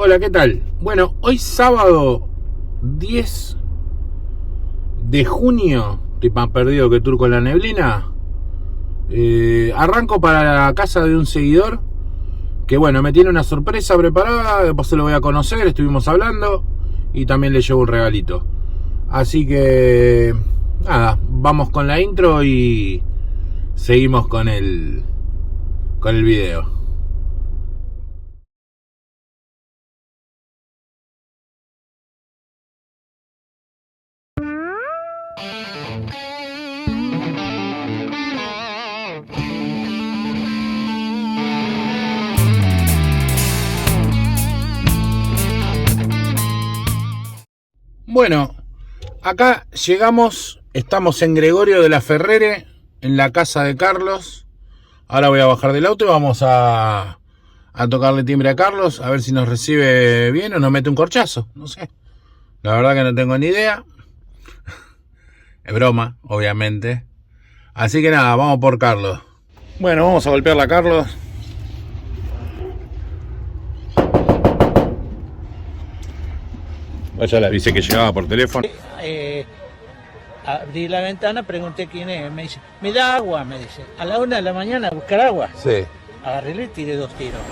Hola, ¿qué tal? Bueno, hoy sábado 10 de junio, estoy más perdido que Turco en la neblina. Arranco para la casa de un seguidor que, bueno, me tiene una sorpresa preparada. Después se lo voy a conocer, estuvimos hablando y también le llevo un regalito. Así que, nada, vamos con la intro y seguimos con el video. Bueno, acá llegamos, estamos en Gregorio de la Ferrere, en la casa de Carlos. Ahora voy a bajar del auto y vamos a tocarle timbre a Carlos, a ver si nos recibe bien o nos mete un corchazo, no sé. La verdad que no tengo ni idea. Es broma, obviamente. Así que nada, vamos por Carlos. Bueno, vamos a golpearla a Carlos. Ya le avisé que llegaba por teléfono. Abrí la ventana, pregunté quién es. Me dice, me da agua, me dice. A la 1 de la mañana a buscar agua. Sí. Agarré y le tiré 2 tiros.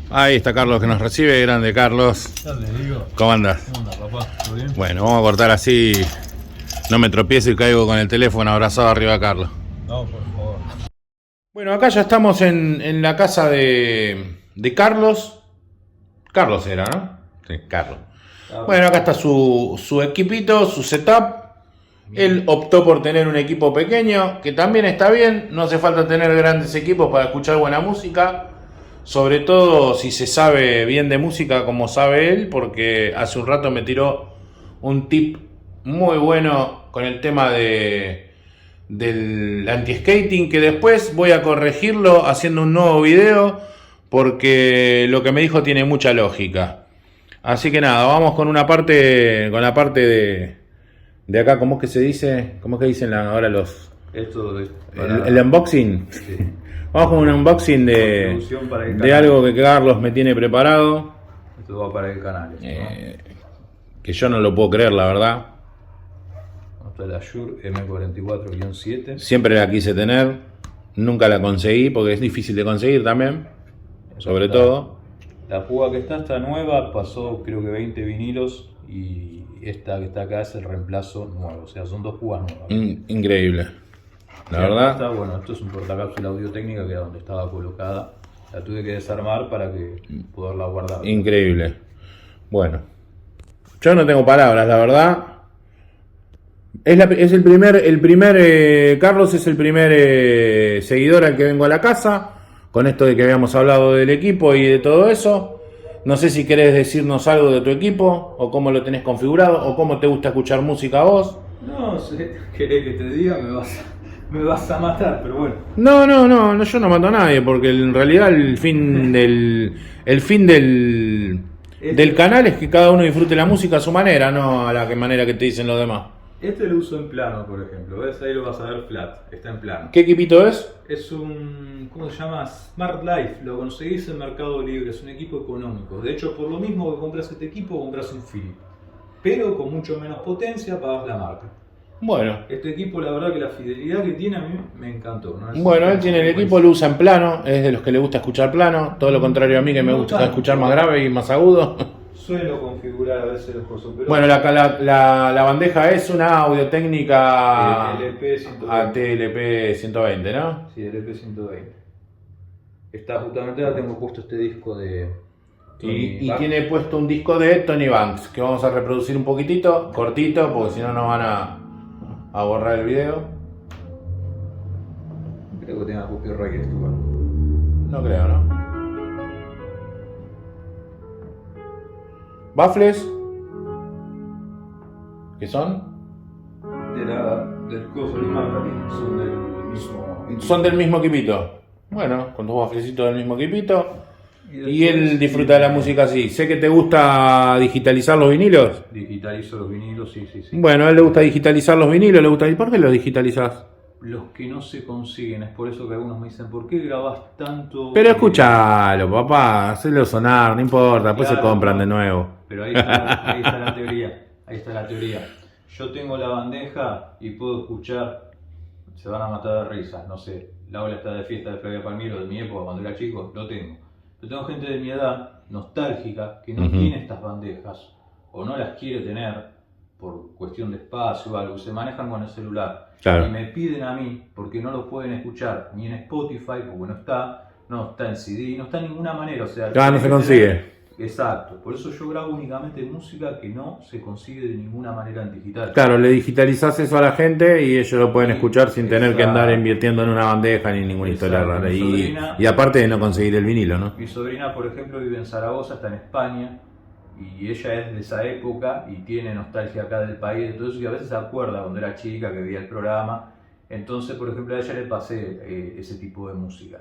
Ahí está Carlos que nos recibe, grande Carlos. Dale, digo. ¿Cómo andas? ¿Cómo andas, papá? ¿Todo bien? Bueno, vamos a cortar así. No me tropiezo y caigo con el teléfono abrazado arriba a Carlos. No, por favor. Bueno, acá ya estamos en la casa de Carlos. Carlos era, ¿no? Sí, Carlos. Bueno, acá está su equipito, su setup. Él optó por tener un equipo pequeño, que también está bien. No hace falta tener grandes equipos para escuchar buena música. Sobre todo si se sabe bien de música como sabe él, porque hace un rato me tiró un tip muy bueno con el tema del anti-skating, que después voy a corregirlo haciendo un nuevo video, porque lo que me dijo tiene mucha lógica. Así que nada, vamos con la parte de acá. ¿Cómo es que se dice? ¿Cómo es que dicen ahora los... Esto es el unboxing? Sí. Vamos con un unboxing de algo que Carlos me tiene preparado. Esto va para el canal. Que yo no lo puedo creer, la verdad. Hasta la Shure M44-7. Siempre la quise tener, nunca la conseguí porque es difícil de conseguir también, sobre todo. La púa que está nueva, pasó creo que 20 vinilos y esta que está acá es el reemplazo nuevo, o sea, son 2 púas nuevas. Increíble, la Y verdad. está, bueno, esto es un portacápsula audio técnica que era donde estaba colocada. La tuve que desarmar para que poderla guardar. Increíble. Bueno, yo no tengo palabras, la verdad. Es el primer Carlos es el primer seguidor al que vengo a la casa. Con esto de que habíamos hablado del equipo y de todo eso. No sé si querés decirnos algo de tu equipo, o cómo lo tenés configurado, o cómo te gusta escuchar música a vos. No sé, querés que te diga, me vas a matar, pero bueno. No, yo no mato a nadie, porque en realidad el fin del canal es que cada uno disfrute la música a su manera, no a la manera que te dicen los demás. Este lo uso en plano, por ejemplo. ¿Ves? Ahí lo vas a ver flat. Está en plano. ¿Qué equipito es? Es un... ¿cómo se llama? Smart Life. Lo conseguís en Mercado Libre. Es un equipo económico. De hecho, por lo mismo que compras este equipo, compras un Philips. Pero con mucho menos potencia, pagas la marca. Bueno. Este equipo, la verdad que la fidelidad que tiene a mí me encantó. ¿No? Bueno, él tiene el equipo, lo usa en plano. Es de los que le gusta escuchar plano. Todo lo contrario a mí, que me gusta escuchar más grave y más agudo. Suelo configurar a veces los cosas, pero... Bueno, la bandeja es una audio técnica ATLP 120, ¿no? Sí, LP120. Está justamente, ahora tengo puesto este disco de... Y tiene puesto un disco de Tony Banks, que vamos a reproducir un poquitito, cortito, porque si no nos van a borrar el video. Creo que tenga copyright esto. No creo, ¿no? Baffles, ¿qué son? Del coso de marca, Son del mismo equipito. Bueno, con 2 baflecitos del mismo equipito. Y él disfruta de la música así. Sé que te gusta digitalizar los vinilos. Digitalizo los vinilos, sí. Bueno, a él le gusta digitalizar los vinilos, le gusta. ¿Y por qué los digitalizás? los que no se consiguen. Es por eso que algunos me dicen, ¿por qué grabás tanto? Pero escúchalo, papá, hacelo sonar, no importa, después Claro, se compran de nuevo. Pero ahí está la teoría. Ahí está la teoría. Yo tengo la bandeja y puedo escuchar, se van a matar de risa, no sé, la ola está de fiesta de Flavia Palmiro de mi época cuando era chico, lo tengo. Pero tengo gente de mi edad, nostálgica, que no tiene estas bandejas o no las quiere tener por cuestión de espacio o algo, se manejan con el celular. Claro. Y me piden a mí, porque no lo pueden escuchar ni en Spotify, porque no está en CD, no está en ninguna manera, o sea... Ya no se consigue. Exacto, por eso yo grabo únicamente música que no se consigue de ninguna manera en digital. Claro, le digitalizás eso a la gente y ellos lo pueden escuchar sin tener que andar Exacto. invirtiendo en una bandeja ni ninguna historia Exacto. rara. Mi Y sobrina- aparte de no conseguir el vinilo, ¿no? Mi sobrina, por ejemplo, vive en Zaragoza, está en España, y ella es de esa época y tiene nostalgia acá del país, entonces y a veces se acuerda cuando era chica que veía el programa, entonces por ejemplo a ella le pasé ese tipo de música.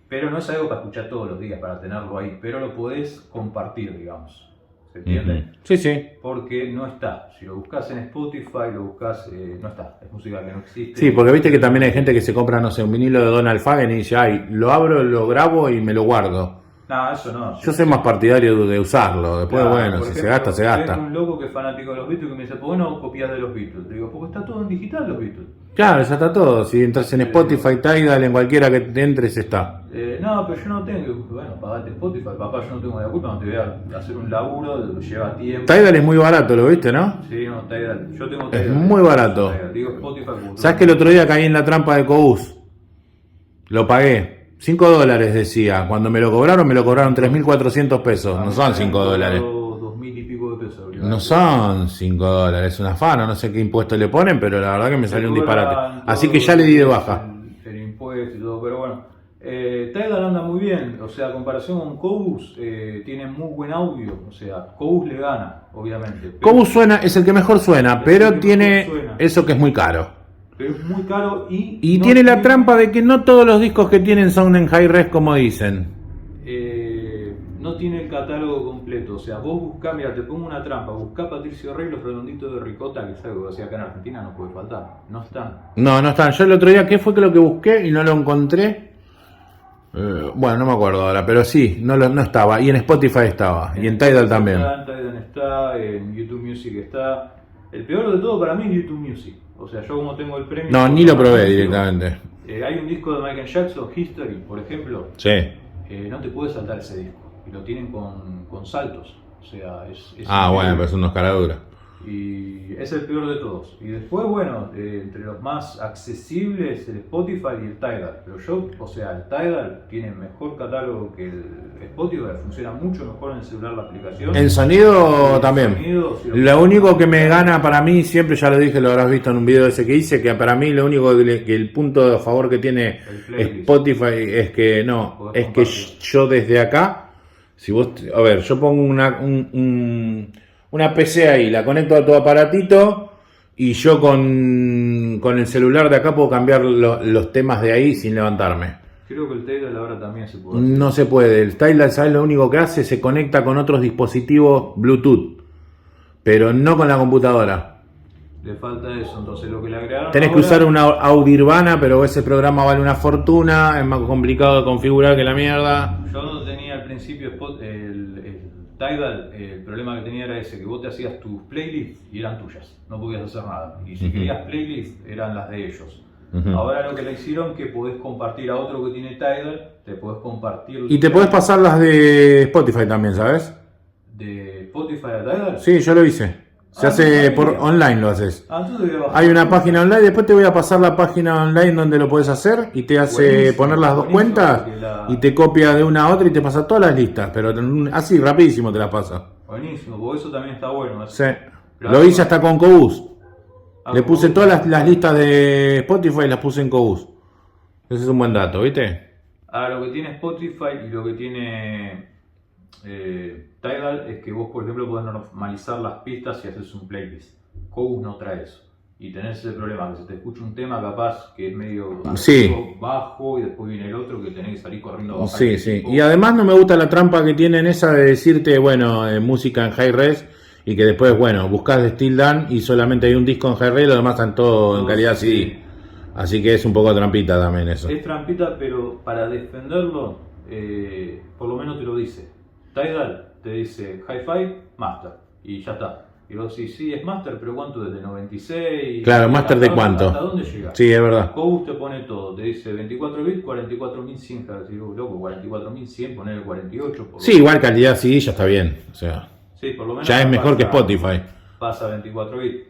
Pero no es algo para escuchar todos los días, para tenerlo ahí, pero lo podés compartir, digamos. ¿Se entiende? Ujú. Sí, sí. Porque no está. Si lo buscas en Spotify, lo buscas, no está. Es música que no existe. Sí, porque viste que también hay gente que se compra, no sé, un vinilo de Donald Fagen y dice, ay, lo abro, lo grabo y me lo guardo. No, eso no. Yo soy más partidario de usarlo. Después, Claro, bueno, por si ejemplo, se gasta, se gasta. tengo un loco que es fanático de los Beatles que me dice, ¿por qué no copias de los Beatles? Le digo, porque está todo en digital los Beatles. Claro, ya está todo. Si entras en Spotify, Tidal, en cualquiera que te entres está. No, pero yo no tengo. Bueno, pagate Spotify, papá, yo no tengo la culpa, no te voy a hacer un laburo, lleva tiempo. Tidal es muy barato, ¿lo viste, no? Sí, no, Tidal. Yo tengo Es Tidal. muy barato. Tidal. Digo Spotify como ¿Sabes que el otro día caí en la trampa de Cobus? Lo pagué. $5 decía. Cuando me lo cobraron 3.400 pesos. No son $5. 2.000 y pico de pesos. No son $5. Es una afano. No sé qué impuesto le ponen, pero la verdad que me salió un disparate. Así que ya le di de baja. El impuesto y todo, pero bueno. Tidal anda muy bien. O sea, a comparación con Cobus, tiene muy buen audio. O sea, Cobus le gana, obviamente. Pero- Cobus suena, es el que mejor suena, Es el pero que tiene mejor suena. eso que es muy caro. Pero es muy caro Y no tiene la trampa de que no todos los discos que tienen son en high res como dicen. No tiene el catálogo completo. O sea, vos buscá, mira, te pongo una trampa. Buscá Patricio Rey, los redonditos de ricota, que es algo que hacía acá en Argentina, no puede faltar. No están. No, no están. Yo el otro día, ¿qué fue que lo que busqué y no lo encontré? Bueno, no me acuerdo ahora, pero sí, no estaba. Y en Spotify estaba. Y en Tidal también. En Tidal está, en YouTube Music está. El peor de todo para mí es YouTube Music. O sea, yo como tengo el premio... No, ni lo probé directamente. Hay un disco de Michael Jackson, History, por ejemplo. Sí. No te puedes saltar ese disco. Y lo tienen con saltos. O sea, es Ah, bueno, increíble. pero son unos caraduras. Y es el peor de todos. Y después, bueno, entre los más accesibles, el Spotify y el Tidal. Pero yo, o sea, el Tidal tiene mejor catálogo que el Spotify, funciona mucho mejor en el celular la aplicación. En sonido El también. sonido, si Lo único que me gana para mí, siempre ya lo dije, lo habrás visto en un video ese que hice, que para mí lo único que el punto a favor que tiene El playlist. Spotify es que no, Podés es que compartir. yo desde acá, si vos, a ver, yo pongo una PC ahí, la conecto a tu aparatito y yo con el celular de acá puedo cambiar los temas de ahí sin levantarme. Creo que el Tidal ahora también se puede hacer. No se puede. El Tidal, ¿sabes lo único que hace? Se conecta con otros dispositivos Bluetooth, pero no con la computadora. Le falta eso, entonces lo que le agregaron Tenés que ahora- usar una Audirvana, pero ese programa vale una fortuna, es más complicado de configurar que la mierda. Yo no tenía al principio el Tidal, el problema que tenía era ese, que vos te hacías tus playlists y eran tuyas, no podías hacer nada. Y si Ujú. querías playlists, eran las de ellos. Ujú. Ahora lo que le hicieron que podés compartir a otro que tiene Tidal, te podés compartir... Y te podés pasar las de Spotify también, ¿sabes? ¿De Spotify a Tidal? Sí, yo lo hice. Se Ah, hace no por sabía. online, lo haces. Ah, entonces voy a bajar. Hay una página online, después te voy a pasar la página online donde lo puedes hacer y te hace Buenísimo, poner las dos buenísimo, cuentas porque la- y te copia de una a otra y te pasa todas las listas, pero así rapidísimo te la pasa. Buenísimo, porque eso también está bueno. Sí. Claro. Lo hice hasta con Cobus. Ah, Le puse ¿cómo? todas las listas de Spotify y las puse en Cobus. Ese es un buen dato, ¿viste? Ahora, lo que tiene Spotify y lo que tiene Tidal es que vos, por ejemplo, podés normalizar las pistas y haces un playlist. Cobus no trae eso. Y tenés ese problema, que se te escucha un tema capaz que es medio Sí. bajo y después viene el otro que tenés que salir corriendo a bajar Sí, el sí. tiempo. Y además no me gusta la trampa que tienen esa de decirte, bueno, música en high res y que después, bueno, buscas de Still Dan y solamente hay un disco en high res y lo demás están todo en calidad CD. Así que es un poco trampita también eso. Es trampita, pero para defenderlo, por lo menos te lo dice. Tidal te dice Hi-Fi, Master, y ya está. Y vos decís, sí, es Master, pero ¿cuánto? Desde 96. Claro, ¿Master de cuánto? ¿Hasta dónde llega? Sí, es verdad. Cobus te pone todo, te dice 24 bits, 44.100 Hz. Digo, loco, 44.100, poner 48. Sí, igual calidad sí, ya está bien. O sea, sí, por lo menos ya es mejor que pasa- Spotify. Pasa 24 bits.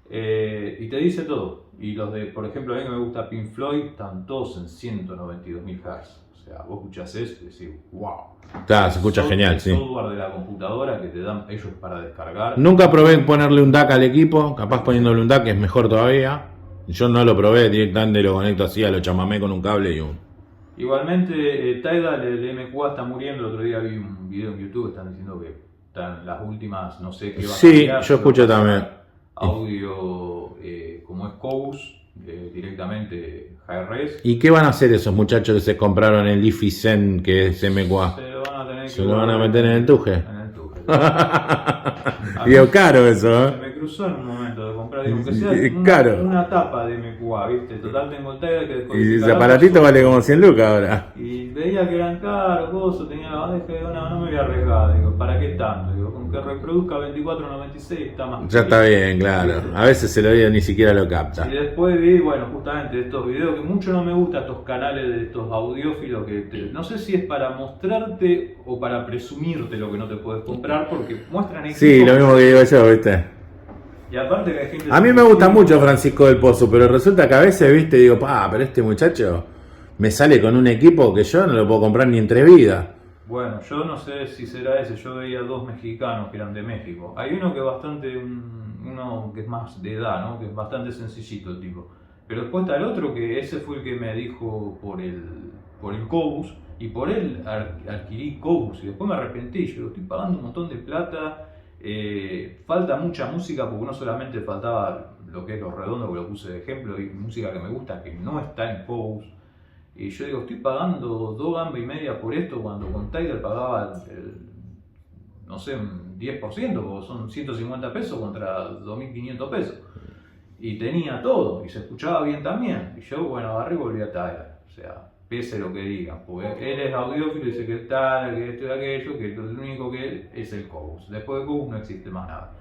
Y te dice todo. Y los de, por ejemplo, a mí que me gusta Pink Floyd, están todos en 192.000 Hz. O sea, vos escuchás eso y decís, wow. Claro, se escucha genial, sí. El software de la computadora que te dan ellos para descargar. Nunca probé ponerle un DAC al equipo, capaz poniéndole un DAC es mejor todavía. Yo no lo probé, directamente lo conecto así, lo chamamé con un cable y un... Igualmente, Tidal, el MQA está muriendo. El otro día vi un video en YouTube, están diciendo que están las últimas, no sé qué va a Sí, cambiar, yo escucho pero también. audio como es Cobus, directamente Hi-Res. ¿Y qué van a hacer esos muchachos que se compraron el Leafy Zen que es MQA? Se lo van a tener que Se lo van a guardar meter en el tuje. En el tuje. Digo, caro eso, Se ¿eh? me cruzó en un momento de comprar, digo, que sea Es caro. una tapa de MQA, ¿viste? Total tengo el Tidal que Y descodifica ese aparatito datos. vale como 100 lucas ahora. Y veía que eran caros, cosas, tenía la bandeja y digo, no me voy a arriesgar, digo, ¿para qué tanto? Digo, con que reproduzca 2496 está más. Ya está bien, claro. A veces el oído ni siquiera lo capta. Y después vi, bueno, justamente estos videos que mucho no me gustan, estos canales de estos audiófilos que no sé si es para mostrarte o para presumirte lo que no te puedes comprar, porque muestran equipos. Sí, lo mismo que digo yo, ¿viste? Y aparte que hay gente. A mí me gusta mucho Francisco del Pozo, pero resulta que a veces, ¿viste? Digo, pero este muchacho me sale con un equipo que yo no lo puedo comprar ni entre vidas. Bueno, yo no sé si será ese, yo veía dos mexicanos que eran de México. Hay uno que es bastante, uno que es más de edad, ¿no? Que es bastante sencillito el tipo. Pero después está el otro que ese fue el que me dijo por el Cobus, y por él adquirí Cobus y después me arrepentí. Yo digo, estoy pagando un montón de plata, falta mucha música porque no solamente faltaba lo que es lo redondo que lo puse de ejemplo, y música que me gusta que no está en Cobus. Y yo digo, estoy pagando 2 gambas y media por esto cuando con Tidal pagaba no sé, un 10%, porque son 150 pesos contra 2.500 pesos. Y tenía todo, y se escuchaba bien también. Y yo, bueno, agarré y volví a Tidal. O sea, pese lo que digan, porque él es audiófilo y dice que tal, que esto y aquello, que lo único que él es el Cobus. Después de Cobus no existe más nada.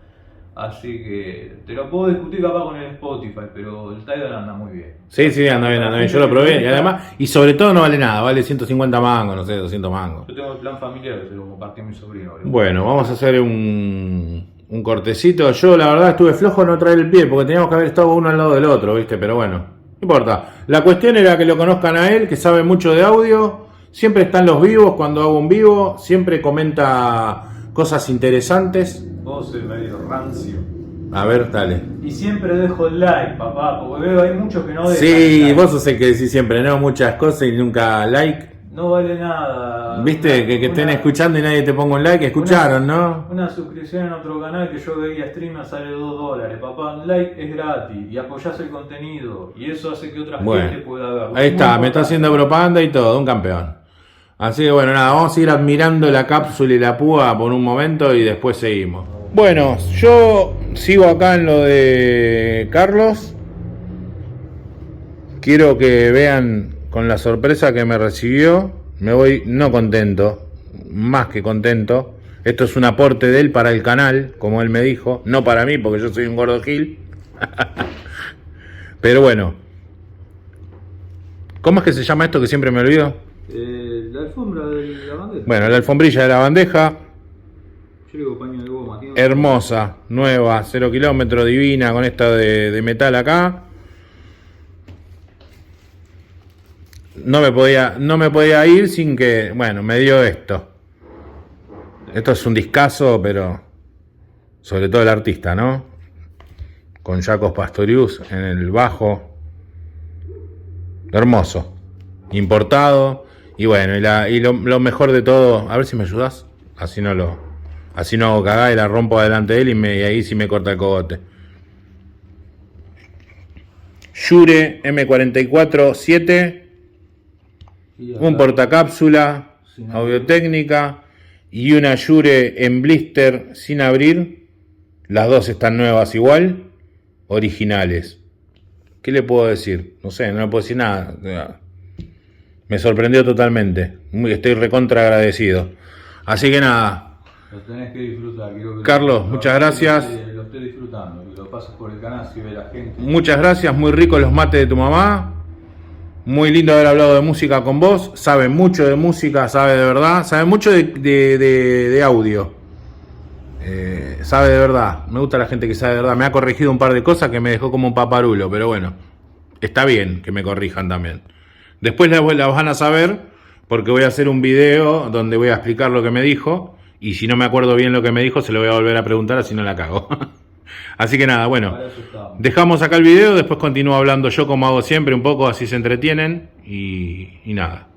Así que te lo puedo discutir capaz con el Spotify, pero el Tidal anda muy bien. Sí, anda bien. Yo lo probé y además, y sobre todo no vale nada, vale 150 mangos, no sé, 200 mangos. Yo tengo el plan familiar que se lo compartí a mi sobrino. Bueno, vamos a hacer un cortecito. Yo la verdad estuve flojo en no traer el pie porque teníamos que haber estado uno al lado del otro, ¿viste? Pero bueno, no importa. La cuestión era que lo conozcan a él, que sabe mucho de audio. Siempre está en los vivos cuando hago un vivo. Siempre comenta cosas interesantes. Vos sos medio rancio. A ver, dale. Y siempre dejo el like, papá, porque veo hay muchos que no dejan Sí, like. vos sos el que decís siempre, no muchas cosas y nunca like. No vale nada. ¿Viste? Que estén escuchando y nadie te ponga un like. Escucharon, ¿no? Una suscripción en otro canal que yo veía streamer sale $2. Papá, un like es gratis y apoyás el contenido. Y eso hace que otra gente pueda verlo. Ahí Es muy está, me está importante. haciendo propaganda y todo, un campeón. Así que bueno, nada, vamos a ir admirando la cápsula y la púa por un momento y después seguimos. Bueno, yo sigo acá en lo de Carlos. Quiero que vean con la sorpresa que me recibió. Me voy no contento, más que contento. Esto es un aporte de él para el canal, como él me dijo. No para mí, porque yo soy un gordo gil. Pero bueno. ¿Cómo es que se llama esto que siempre me olvido? La alfombra de la bandeja. Bueno, la alfombrilla de la bandeja. Yo le digo paño de goma. Tiene Hermosa, nueva, 0 kilómetros, divina, con esta de metal acá. No me podía ir sin que, bueno, me dio esto. Esto es un discazo, pero sobre todo el artista, ¿no? Con Jacos Pastorius en el bajo. Hermoso. Importado. Y bueno, y lo mejor de todo, a ver si me ayudas. Así no hago cagada y la rompo adelante de él y ahí sí me corta el cogote. Shure M44-7, un portacápsula, audio-técnica y una Shure en blister sin abrir. Las dos están nuevas igual, originales. ¿Qué le puedo decir? No sé, no le puedo decir nada. Me sorprendió totalmente. Estoy recontra agradecido. Así que nada. Lo tenés que disfrutar. Carlos, muchas gracias. Lo estés disfrutando, que lo pases por el canal, si ve la gente. Muchas gracias, muy ricos los mates de tu mamá. Muy lindo haber hablado de música con vos. Sabe mucho de música, sabe de verdad. Sabe mucho de audio. Sabe de verdad. Me gusta la gente que sabe de verdad. Me ha corregido un par de cosas que me dejó como un paparulo, pero bueno, está bien que me corrijan también. Después las van a saber, porque voy a hacer un video donde voy a explicar lo que me dijo. Y si no me acuerdo bien lo que me dijo, se lo voy a volver a preguntar, así no la cago. Así que nada, bueno, dejamos acá el video, después continúo hablando yo como hago siempre, un poco, así se entretienen y nada.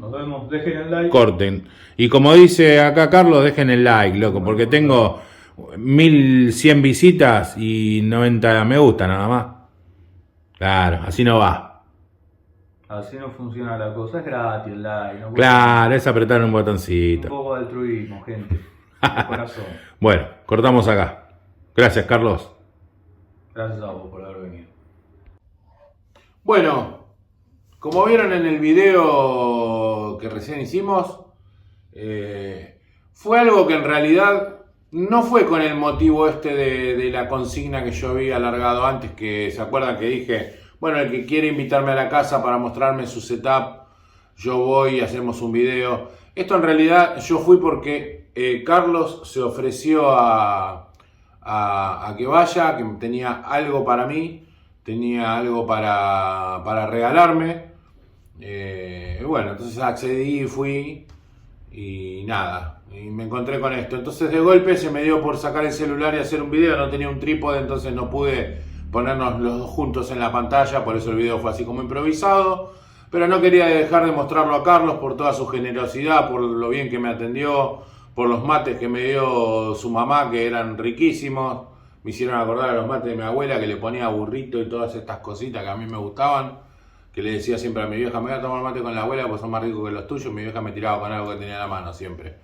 Nos vemos, dejen el like. Corten. Y como dice acá Carlos, dejen el like, loco, porque tengo 1100 visitas y 90 me gusta nada más. Claro, así no va. Así no funciona la cosa, es gratis el like. No claro, es apretar un botoncito. Un poco de altruismo, gente. De corazón. Bueno, cortamos acá. Gracias, Carlos. Gracias a vos por haber venido. Bueno, como vieron en el video que recién hicimos, fue algo que en realidad no fue con el motivo este de la consigna que yo había alargado antes, que se acuerdan que dije, bueno, el que quiere invitarme a la casa para mostrarme su setup, yo voy y hacemos un video. Esto en realidad yo fui porque Carlos se ofreció a que vaya, que tenía algo para mí, tenía algo para regalarme. Bueno, entonces accedí, fui y nada, y me encontré con esto. Entonces de golpe se me dio por sacar el celular y hacer un video, no tenía un trípode, entonces no pude ponernos los dos juntos en la pantalla, por eso el video fue así como improvisado. Pero no quería dejar de mostrarlo a Carlos por toda su generosidad, por lo bien que me atendió, por los mates que me dio su mamá, que eran riquísimos. Me hicieron acordar a los mates de mi abuela, que le ponía burrito y todas estas cositas que a mí me gustaban. Que le decía siempre a mi vieja, me voy a tomar mate con la abuela porque son más ricos que los tuyos. Mi vieja me tiraba con algo que tenía en la mano siempre.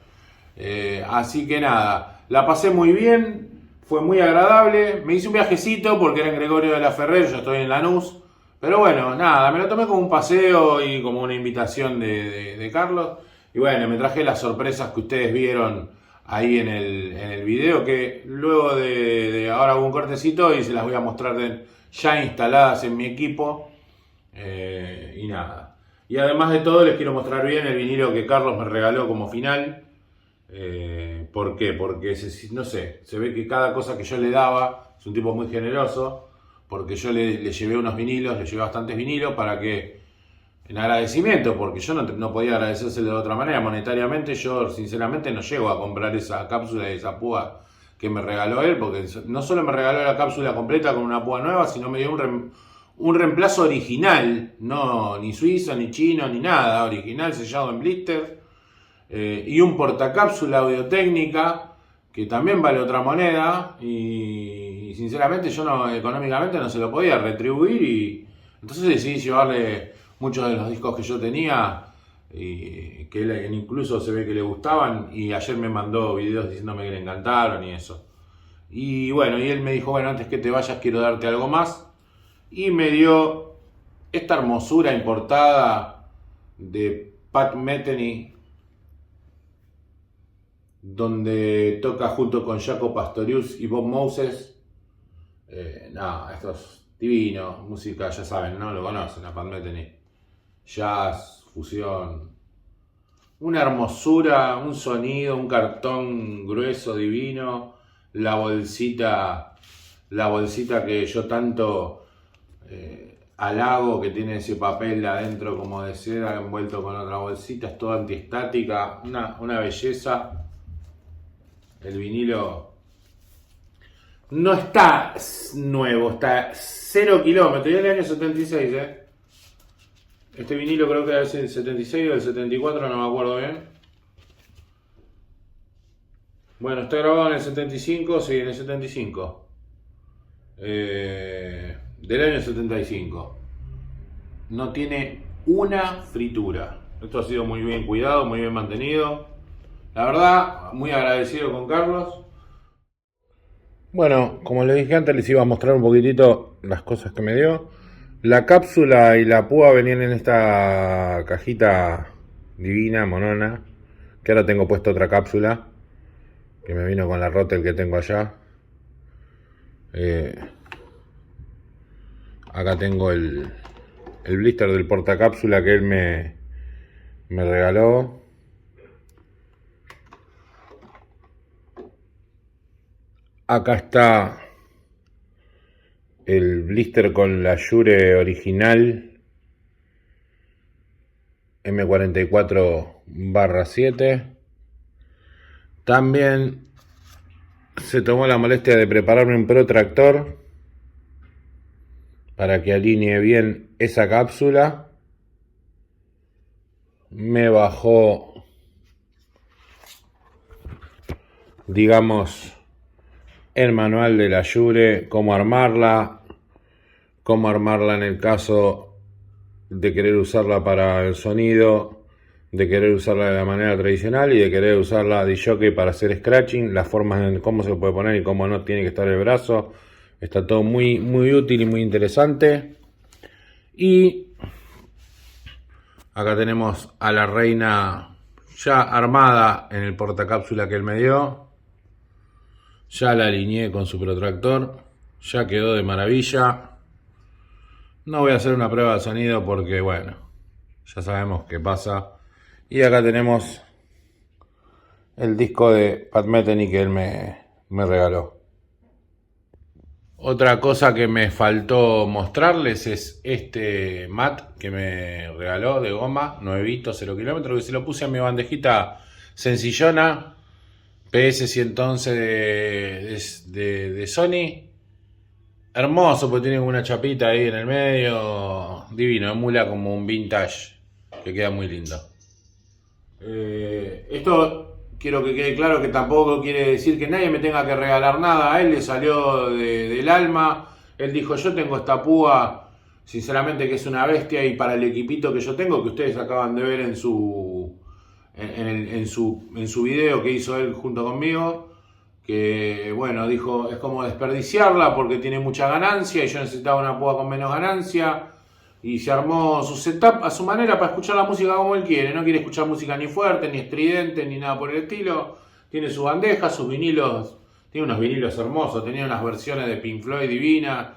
Así que nada, la pasé muy bien, fue muy agradable. Me hice un viajecito porque era en Gregorio de la Ferrer, yo estoy en Lanús. Pero bueno, nada, me lo tomé como un paseo y como una invitación de Carlos. Y bueno, me traje las sorpresas que ustedes vieron ahí en el video, que luego de ahora hago un cortecito y se las voy a mostrar ya instaladas en mi equipo. Y nada. Y además de todo les quiero mostrar bien el vinilo que Carlos me regaló como final. ¿Por qué? Porque no sé, se ve que cada cosa que yo le daba, es un tipo muy generoso, porque yo le llevé unos vinilos, le llevé bastantes vinilos para que, en agradecimiento, porque yo no podía agradecérselo de otra manera. Monetariamente yo sinceramente no llego a comprar esa cápsula y esa púa que me regaló él, porque no solo me regaló la cápsula completa con una púa nueva, sino me dio un reemplazo original, no ni suizo, ni chino, ni nada, original, sellado en blister, y un portacápsula Audio-Técnica, que también vale otra moneda, y sinceramente yo económicamente no se lo podía retribuir, y entonces decidí llevarle muchos de los discos que yo tenía, y que él incluso se ve que le gustaban, y ayer me mandó videos diciéndome que le encantaron y eso. Y bueno, y él me dijo, bueno, antes que te vayas quiero darte algo más, y me dio esta hermosura importada de Pat Metheny, donde toca junto con Jaco Pastorius y Bob Moses. Esto es divino, música, ya saben, ¿no? Lo conocen a Pat Metheny. Jazz, fusión, una hermosura, un sonido, un cartón grueso, divino, la bolsita que yo tanto halago, que tiene ese papel adentro como de seda envuelto con otra bolsita, es toda antiestática, una belleza. El vinilo no está nuevo, está 0 kilómetros, y es del año 76, Este vinilo creo que es del 76 o del 74, no me acuerdo bien. Bueno, está grabado en el 75, sí, en el 75. Del año 75. No tiene una fritura. Esto ha sido muy bien cuidado, muy bien mantenido. La verdad, muy agradecido con Carlos. Bueno, como les dije antes, les iba a mostrar un poquitito las cosas que me dio. La cápsula y la púa venían en esta cajita divina, monona. Que ahora tengo puesto otra cápsula. Que me vino con la Rotel que tengo allá. Acá tengo el blister del portacápsula que él me regaló. Acá está el blister con la Shure original M44/7. También se tomó la molestia de prepararme un protractor para que alinee bien esa cápsula. Me bajó, digamos, el manual de la Shure, cómo armarla en el caso de querer usarla para el sonido, de querer usarla de la manera tradicional y de querer usarla de jockey para hacer scratching, las formas en cómo se puede poner y cómo no tiene que estar el brazo. Está todo muy, muy útil y muy interesante. Y acá tenemos a la reina ya armada en el portacápsula que él me dio. Ya la alineé con su protractor. Ya quedó de maravilla. No voy a hacer una prueba de sonido porque, bueno, ya sabemos qué pasa. Y acá tenemos el disco de Pat Metheny que él me regaló. Otra cosa que me faltó mostrarles es este mat que me regaló de goma, nuevito, 0 kilómetros, que se lo puse a mi bandejita sencillona, PS111 de Sony. Hermoso, porque tiene una chapita ahí en el medio, divino, emula como un vintage, que queda muy lindo. Esto quiero que quede claro que tampoco quiere decir que nadie me tenga que regalar nada. A él le salió del alma. Él dijo, yo tengo esta púa, sinceramente que es una bestia, y para el equipito que yo tengo, que ustedes acaban de ver en su video que hizo él junto conmigo, que bueno, dijo, es como desperdiciarla porque tiene mucha ganancia y yo necesitaba una púa con menos ganancia. Y se armó su setup a su manera para escuchar la música como él quiere. No quiere escuchar música ni fuerte, ni estridente, ni nada por el estilo. Tiene su bandeja, sus vinilos. Tiene unos vinilos hermosos. Tenía unas versiones de Pink Floyd divina.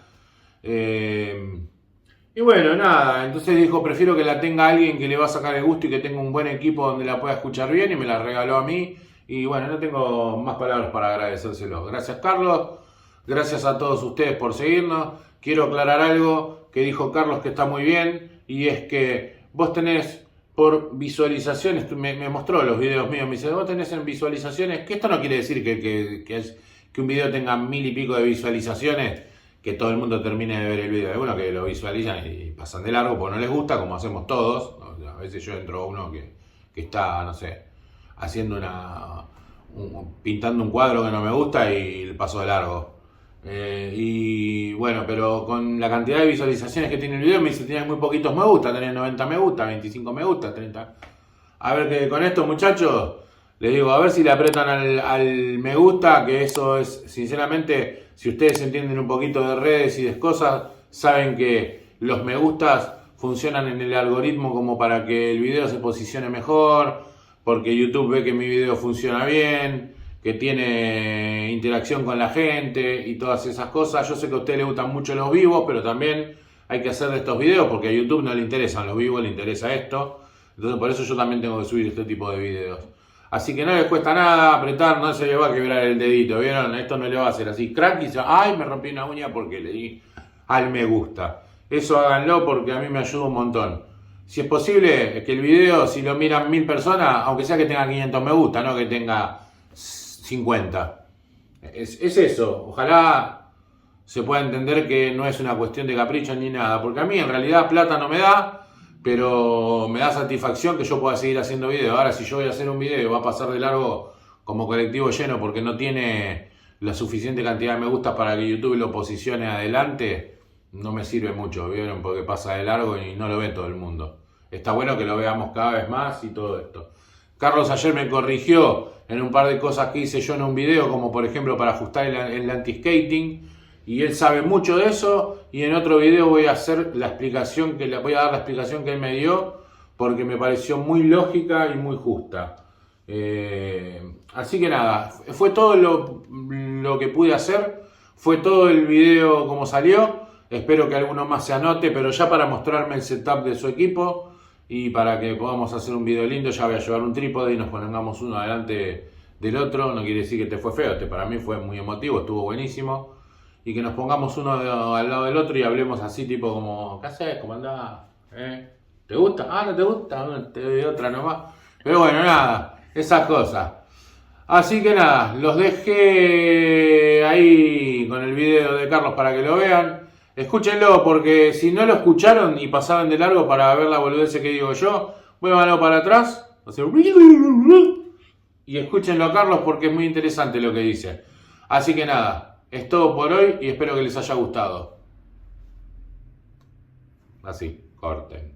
Y bueno, nada. Entonces dijo, prefiero que la tenga alguien que le va a sacar el gusto y que tenga un buen equipo donde la pueda escuchar bien. Y me la regaló a mí. Y bueno, no tengo más palabras para agradecérselo. Gracias, Carlos. Gracias a todos ustedes por seguirnos. Quiero aclarar algo que dijo Carlos que está muy bien, y es que vos tenés por visualizaciones, me mostró los videos míos, me dice, vos tenés en visualizaciones, que esto no quiere decir que un video tenga 1000 y pico de visualizaciones, que todo el mundo termine de ver el video. Hay unos que lo visualizan y pasan de largo porque no les gusta, como hacemos todos. A veces yo entro a uno que está, no sé, haciendo pintando un cuadro que no me gusta y le paso de largo. Y bueno, pero con la cantidad de visualizaciones que tiene el video, me dice, tiene muy poquitos me gusta, tenés 90 me gusta, 25 me gusta, 30. A ver, que con esto, muchachos, les digo, a ver si le apretan al me gusta, que eso es, sinceramente, si ustedes entienden un poquito de redes y de cosas, saben que los me gustas funcionan en el algoritmo como para que el video se posicione mejor, porque YouTube ve que mi video funciona bien, que tiene interacción con la gente y todas esas cosas. Yo sé que a ustedes les gustan mucho los vivos, pero también hay que hacer de estos videos porque a YouTube no le interesan los vivos, le interesa esto. Entonces por eso yo también tengo que subir este tipo de videos. Así que no les cuesta nada apretar, no se le va a quebrar el dedito, ¿vieron? Esto no le va a hacer así crack y se va, ay, me rompí una uña porque le di al me gusta. Eso háganlo porque a mí me ayuda un montón. Si es posible, que el video, si lo miran 1000 personas, aunque sea que tenga 500 me gusta, no que tenga 50. Es eso. Ojalá se pueda entender que no es una cuestión de capricho ni nada. Porque a mí en realidad plata no me da, pero me da satisfacción que yo pueda seguir haciendo videos. Ahora, si yo voy a hacer un video y va a pasar de largo como colectivo lleno porque no tiene la suficiente cantidad de me gusta para que YouTube lo posicione adelante, no me sirve mucho, ¿vieron? Porque pasa de largo y no lo ve todo el mundo. Está bueno que lo veamos cada vez más y todo esto. Carlos ayer me corrigió en un par de cosas que hice yo en un video, como por ejemplo para ajustar el anti-skating, y él sabe mucho de eso, y en otro video voy a hacer la explicación voy a dar la explicación que él me dio, porque me pareció muy lógica y muy justa. Así que nada, fue todo lo que pude hacer, fue todo el video como salió. Espero que alguno más se anote, pero ya para mostrarme el setup de su equipo y para que podamos hacer un video lindo, ya voy a llevar un trípode y nos pongamos uno delante del otro. No quiere decir que este fue feo, este para mí fue muy emotivo, estuvo buenísimo. Y que nos pongamos uno al lado del otro y hablemos así, tipo como, ¿qué haces? ¿Cómo andás? ¿Te gusta? Ah, ¿no te gusta? No, te doy otra nomás. Pero bueno, nada, esas cosas. Así que nada, los dejé ahí con el video de Carlos para que lo vean. Escúchenlo, porque si no lo escucharon y pasaban de largo para ver la boludez que digo yo, muévanlo para atrás, y escúchenlo a Carlos porque es muy interesante lo que dice. Así que nada, es todo por hoy y espero que les haya gustado. Así, corten.